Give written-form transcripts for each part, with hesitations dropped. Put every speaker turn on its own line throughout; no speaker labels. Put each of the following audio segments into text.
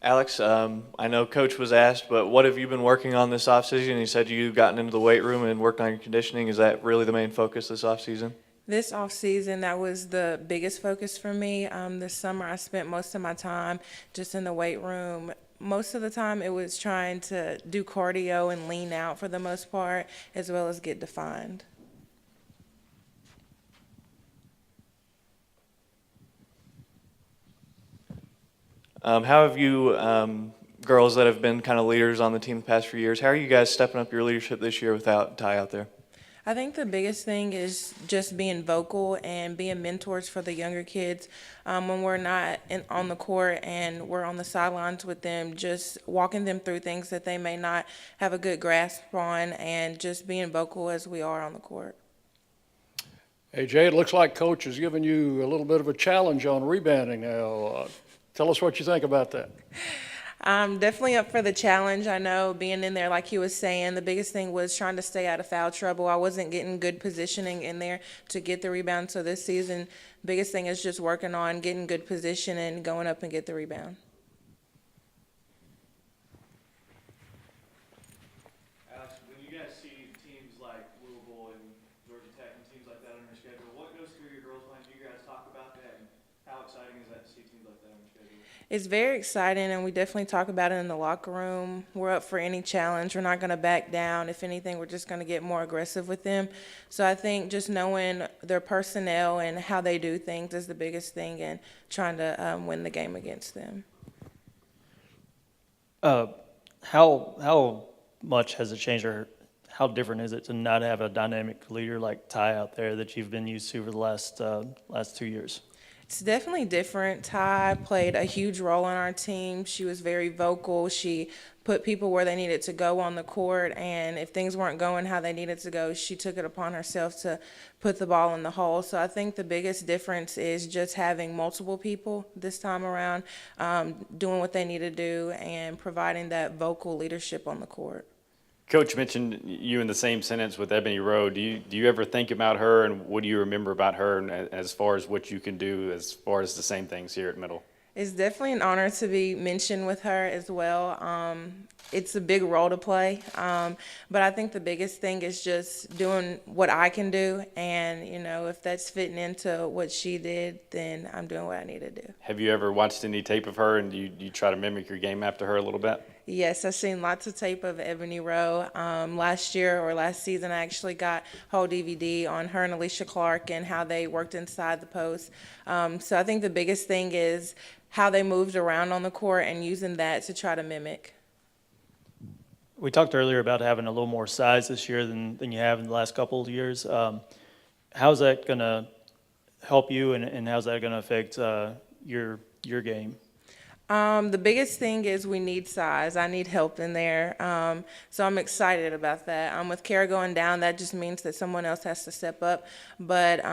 Alex, I know Coach was asked, but what have you been working on this offseason? He said you've gotten into the weight room and worked on your conditioning. Is that really the main focus this offseason?
This off season, that was the biggest focus for me. This summer, I spent most of my time just in the weight room. Most of the time, it was trying to do cardio and lean out for the most part, as well as get defined.
How have you, girls that have been kind of leaders on the team the past few years, how are you guys stepping up your leadership this year without Ty out there?
I think the biggest thing is just being vocal and being mentors for the younger kids. When we're not on the court and we're on the sidelines with them, just walking them through things that they may not have a good grasp on, and just being vocal as we are on the court.
Hey, Jay, it looks like Coach has given you a little bit of a challenge on rebounding now. Tell us what you think about that.
I'm definitely up for the challenge. I know being in there, like he was saying, the biggest thing was trying to stay out of foul trouble. I wasn't getting good positioning in there to get the rebound. So this season, biggest thing is just working on getting good position and going up and get the rebound.
Alex, when you guys see teams like Louisville and Georgia Tech and teams like that on your schedule, what goes through your girls' minds? Do you guys talk about that, and how exciting is that to see teams like that on your schedule?
It's very exciting, and we definitely talk about it in the locker room. We're up for any challenge. We're not going to back down. If anything, we're just going to get more aggressive with them. So I think just knowing their personnel and how they do things is the biggest thing, and trying to win the game against them.
Uh, how much has it changed, or how different is it to not have a dynamic leader like Ty out there that you've been used to for the last 2 years?
It's definitely different. Ty played a huge role on our team. She was very vocal. She put people where they needed to go on the court, and if things weren't going how they needed to go, she took it upon herself to put the ball in the hole. So I think the biggest difference is just having multiple people this time around, doing what they need to do and providing that vocal leadership on the court.
Coach mentioned you in the same sentence with Ebony Rowe. Do you ever think about her, and what do you remember about her, and as far as what you can do as far as the same things here at Middle?
It's definitely an honor to be mentioned with her as well. It's a big role to play, but I think the biggest thing is just doing what I can do, and if that's fitting into what she did, then I'm doing what I need to do.
Have you ever watched any tape of her, and do you try to mimic your game after her a little bit?
Yes, I've seen lots of tape of Ebony Rowe. Last year or last season, I actually got whole DVD on her and Alicia Clark and how they worked inside the post. So I think the biggest thing is how they moved around on the court and using that to try to mimic.
We talked earlier about having a little more size this year than you have in the last couple of years. How's that going to help you, and how's that going to affect your game?
The biggest thing is we need size. I need help in there. So I'm excited about that. With Kara going down, that just means that someone else has to step up. But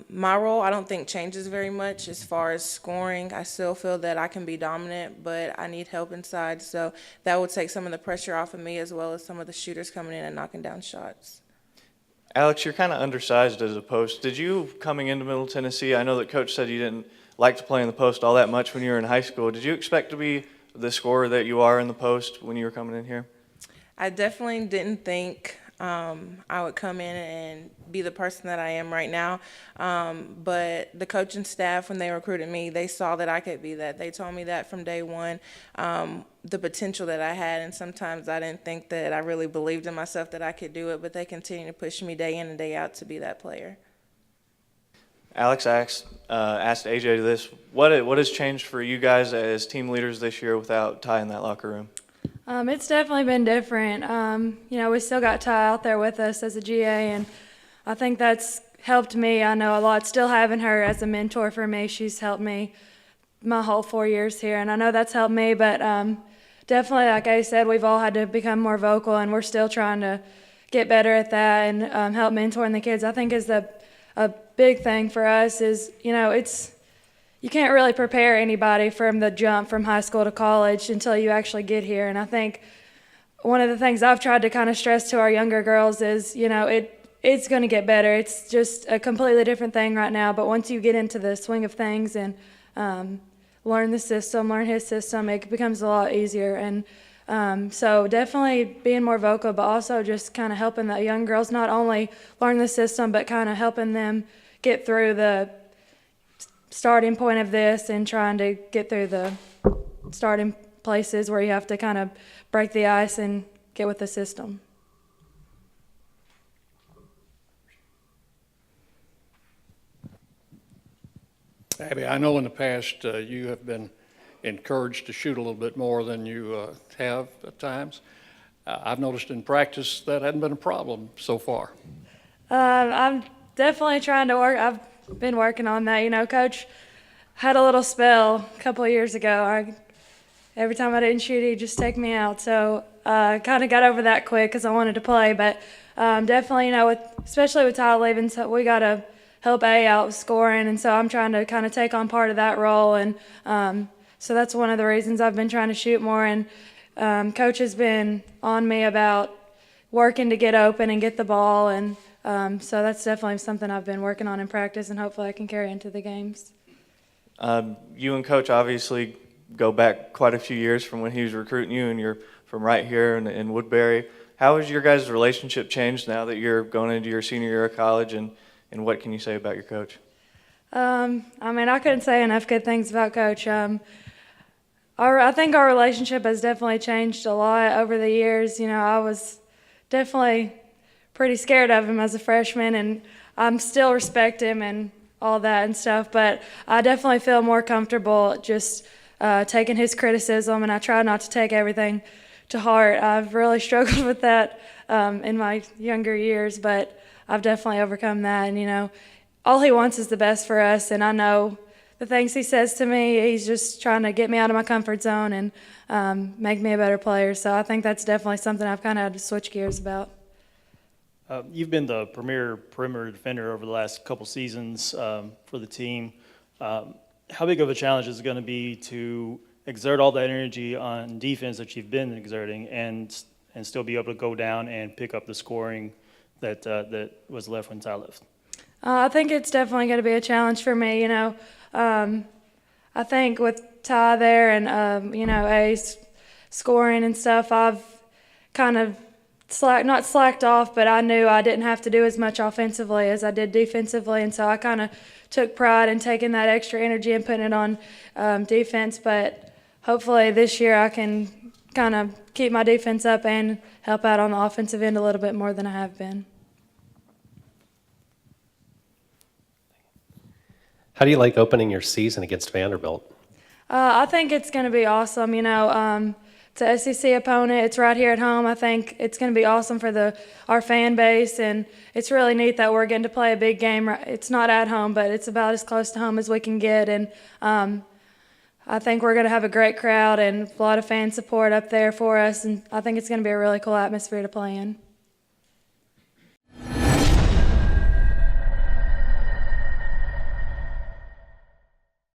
my role, I don't think changes very much as far as scoring. I still feel that I can be dominant, but I need help inside. So that will take some of the pressure off of me, as well as some of the shooters coming in and knocking down shots.
Alex, you're kind of undersized as a post. Did you, coming into Middle Tennessee, I know that Coach said you didn't like to play in the post all that much when you were in high school. Did you expect to be the scorer that you are in the post when you were coming in here?
I definitely didn't think I would come in and be the person that I am right now. But the coaching staff, when they recruited me, they saw that I could be that. They told me that from day one, the potential that I had. And sometimes I didn't think that I really believed in myself that I could do it, but they continue to push me day in and day out to be that player.
Alex, I asked AJ this. What has changed for you guys as team leaders this year without Ty in that locker room?
It's definitely been different. We still got Ty out there with us as a GA, and I think that's helped me. I know a lot. Still having her as a mentor for me, she's helped me my whole 4 years here, and I know that's helped me. But definitely, like I said, we've all had to become more vocal, and we're still trying to get better at that and help mentoring the kids. I think is a big thing for us is, you can't really prepare anybody from the jump from high school to college until you actually get here. And I think one of the things I've tried to kind of stress to our younger girls is, it's going to get better. It's just a completely different thing right now. But once you get into the swing of things and learn the system, learn his system, it becomes a lot easier. And so definitely being more vocal, but also just kind of helping the young girls not only learn the system, but kind of helping them get through the starting point of this and trying to get through the starting places where you have to kind of break the ice and get with the system.
Abby, I know in the past you have been encouraged to shoot a little bit more than you have at times. I've noticed in practice that hadn't been a problem so far.
I'm definitely trying to work. I've been working on that. You know, Coach had a little spell a couple of years ago. Every time I didn't shoot, he'd just take me out. So I kind of got over that quick because I wanted to play. But definitely, you know, especially with Tyler leaving, so we got to help A out with scoring. And so I'm trying to kind of take on part of that role. And so that's one of the reasons I've been trying to shoot more. And Coach has been on me about working to get open and get the ball. And so that's definitely something I've been working on in practice, and hopefully I can carry into the games.
You and Coach obviously go back quite a few years from when he was recruiting you, and you're from right here in Woodbury. How has your guys' relationship changed now that you're going into your senior year of college, and what can you say about your coach?
I mean, I couldn't say enough good things about Coach. I think our relationship has definitely changed a lot over the years. You know, I was definitely pretty scared of him as a freshman, and I still respect him and all that and stuff, but I definitely feel more comfortable just taking his criticism, and I try not to take everything to heart. I've really struggled with that in my younger years, but I've definitely overcome that. And, you know, all he wants is the best for us, and I know the things he says to me, he's just trying to get me out of my comfort zone and make me a better player. So I think that's definitely something I've kind of had to switch gears about.
You've been the premier perimeter defender over the last couple seasons for the team. How big of a challenge is it going to be to exert all that energy on defense that you've been exerting and still be able to go down and pick up the scoring that was left when Ty left?
I think it's definitely going to be a challenge for me. You know, I think with Ty there and you know, Ace scoring and stuff, I've kind of not slacked off, but I knew I didn't have to do as much offensively as I did defensively, and so I kind of took pride in taking that extra energy and putting it on defense. But hopefully this year I can kind of keep my defense up and help out on the offensive end a little bit more than I have been.
How do you like opening your season against Vanderbilt?
I think it's going to be awesome. You know, it's an SEC opponent. It's right here at home. I think it's going to be awesome for our fan base, and it's really neat that we're getting to play a big game. It's not at home, but it's about as close to home as we can get, and I think we're going to have a great crowd and a lot of fan support up there for us, and I think it's going to be a really cool atmosphere to play in.